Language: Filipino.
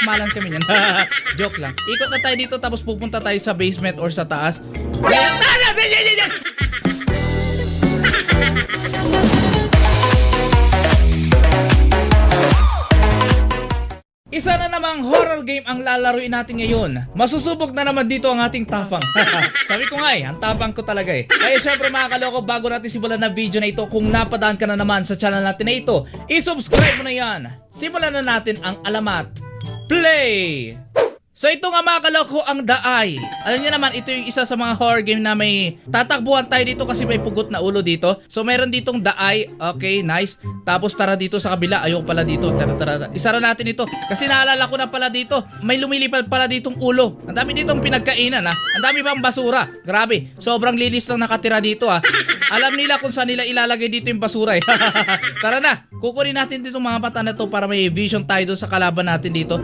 tikmalan kami niyan. Joke lang. Ikot na tayo dito tapos pupunta tayo sa basement or sa taas. Ayan, isa na namang horror game ang lalaruin natin ngayon. Masusubok na naman dito ang ating tapang. Sabi ko nga ang tapang ko talaga Kaya syempre mga kaloko, bago natin simulan na video na ito, kung napadaan ka na naman sa channel natin na ito, i-subscribe mo na yan. Simulan na natin ang alamat. Play! So ito nga mga kaloko ang The Eye. Alam niyo naman, ito yung isa sa mga horror game na may tatakbuhan tayo dito kasi may pugot na ulo dito. So meron ditong The Eye. Okay, nice. Tapos tara dito sa kabila. Ayoko pala dito. Tara. Isara natin ito. Kasi naalala ko na pala dito. May lumilipad pala ditong ulo. Ang dami ditong pinagkainan Ang dami pang basura. Grabe. Sobrang lilis lang nakatira dito Alam nila kung saan nila ilalagay dito yung basura Tara na. Kukunin natin ditong mga mata na to para may vision tayo doon sa kalaban natin dito.